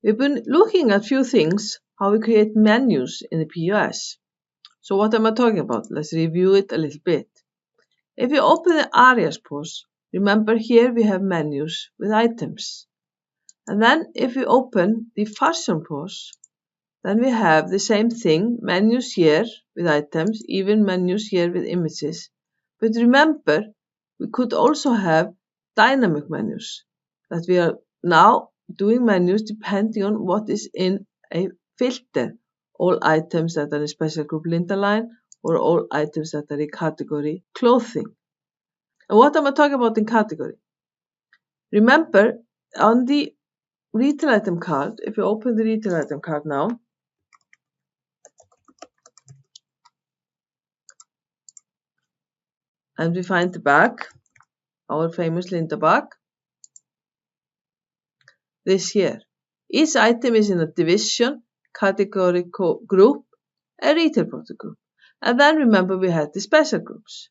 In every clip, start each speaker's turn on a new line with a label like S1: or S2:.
S1: We've been looking at few things, how we create menus in the POS. So what am I talking about? Let's review it a little bit. If you open the Arias POS, remember here we have menus with items. And then if we open the Fashion POS, then we have the same thing, menus here with items, even menus here with images. But remember, we could also have dynamic menus, that we are now doing menus depending on what is in a filter. All items that are in special group Linda line, or all items that are in category clothing. And what am I talking about in category? Remember, on the retail item card, if you open the retail item card now, and we find the bag, our famous Linda bag, this here. Each item is in a division, category group, a retail product group. And then remember we had the special groups.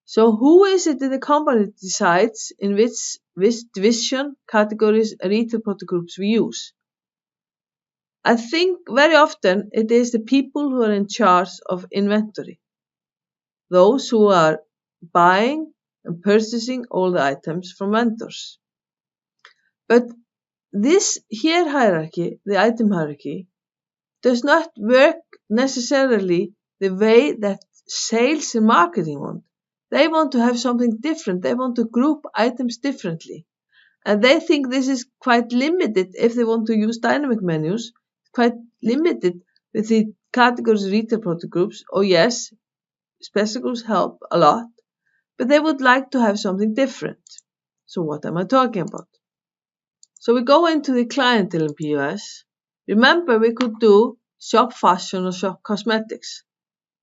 S1: So who is it in the company that decides in which division, categories, retail product groups we use? I think very often it is the people who are in charge of inventory. Those who are buying and purchasing all the items from vendors. But this here hierarchy, the item hierarchy, does not work necessarily the way that sales and marketing want. They want to have something different. They want to group items differently. And they think this is quite limited if they want to use dynamic menus, quite limited with the categories retail product groups. Oh yes, special groups help a lot, but they would like to have something different. So what am I talking about? So we go into the clientele in POS. Remember, we could do shop fashion or shop cosmetics.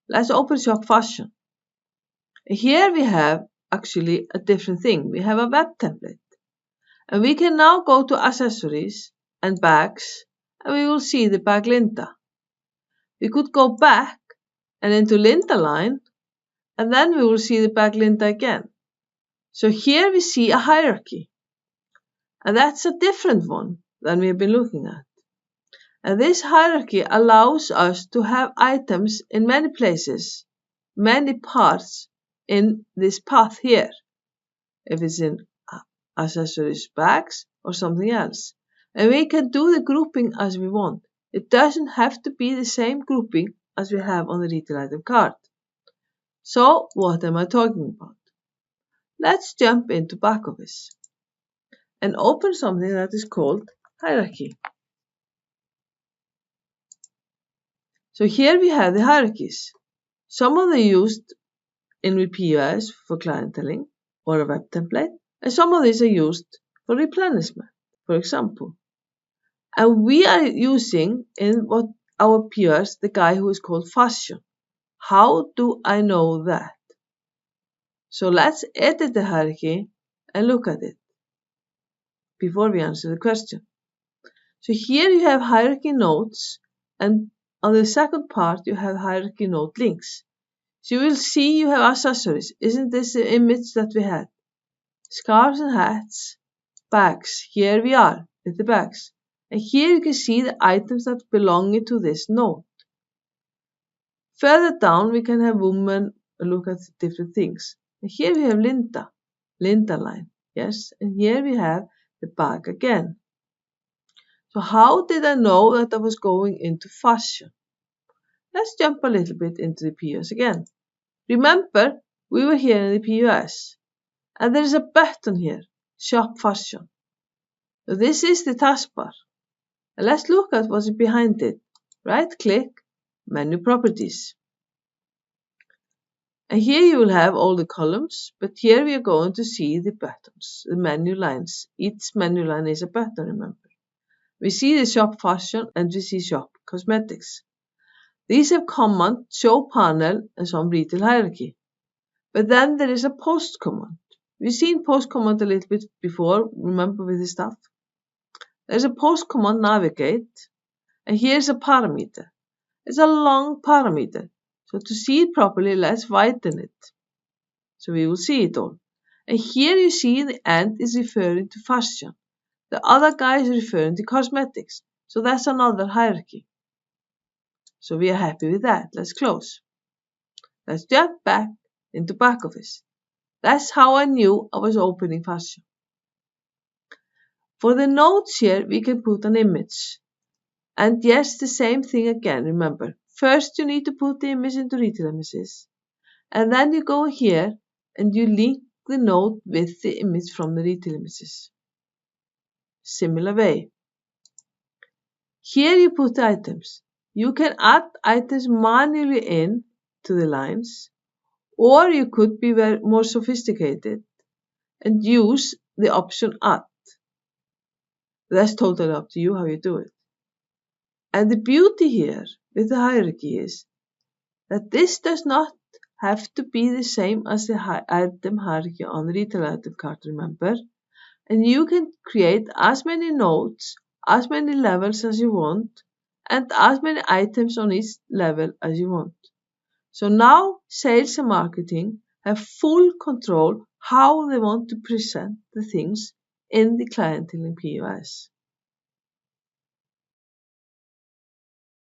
S1: Let's open shop fashion. Here we have actually a different thing. We have a web template. And we can now go to accessories and bags, and we will see the bag Linda. We could go back and into Linda line, and then we will see the bag Linda again. So here we see a hierarchy. And that's a different one than we have been looking at. And this hierarchy allows us to have items in many places, many parts in this path here, if it's in accessories, bags, or something else. And we can do the grouping as we want. It doesn't have to be the same grouping as we have on the retail item card. So what am I talking about? Let's jump into back office and open something that is called hierarchy. So here we have the hierarchies. Some of them used in POS for clienteling or a web template, and some of these are used for replenishment, for example. And we are using in what our POS the guy who is called fashion. How do I know that? So let's edit the hierarchy and look at it before we answer the question. So here you have hierarchy nodes, and on the second part you have hierarchy node links. So you will see you have accessories. Isn't this the image that we had? Scarves and hats, bags. Here we are with the bags. And here you can see the items that belong to this node. Further down we can have women look at different things. And here we have Linda line. Yes, and here we have the bag again. So how did I know that I was going into fashion? Let's jump a little bit into the POS again. Remember, we were here in the POS, and there is a button here, Shop Fashion. So this is the taskbar. And let's look at what's behind it. Right-click, Menu Properties. And here you will have all the columns, but here we are going to see the buttons, the menu lines. Each menu line is a button, remember. We see the Shop Fashion and we see Shop Cosmetics. These have command, show panel, and some retail hierarchy. But then there is a post command. We've seen post command a little bit before, remember with the stuff. There's a post command navigate, and here's a parameter. It's a long parameter. So to see it properly, let's widen it. So we will see it all. And here you see in the end is referring to fashion. The other guy is referring to cosmetics. So that's another hierarchy. So we are happy with that. Let's close. Let's jump back into back office. That's how I knew I was opening Fascio. For the notes here, we can put an image. And yes, the same thing again, remember. First, you need to put the image into retail images. And then you go here and you link the note with the image from the retail images. Similar way. Here you put the items. You can add items manually in to the lines, or you could be more sophisticated and use the option add. That's totally up to you how you do it. And the beauty here with the hierarchy is that this does not have to be the same as the item hierarchy on the retail item card, remember? And you can create as many nodes, as many levels as you want, and as many items on each level as you want. So now sales and marketing have full control how they want to present the things in the clienteling POS.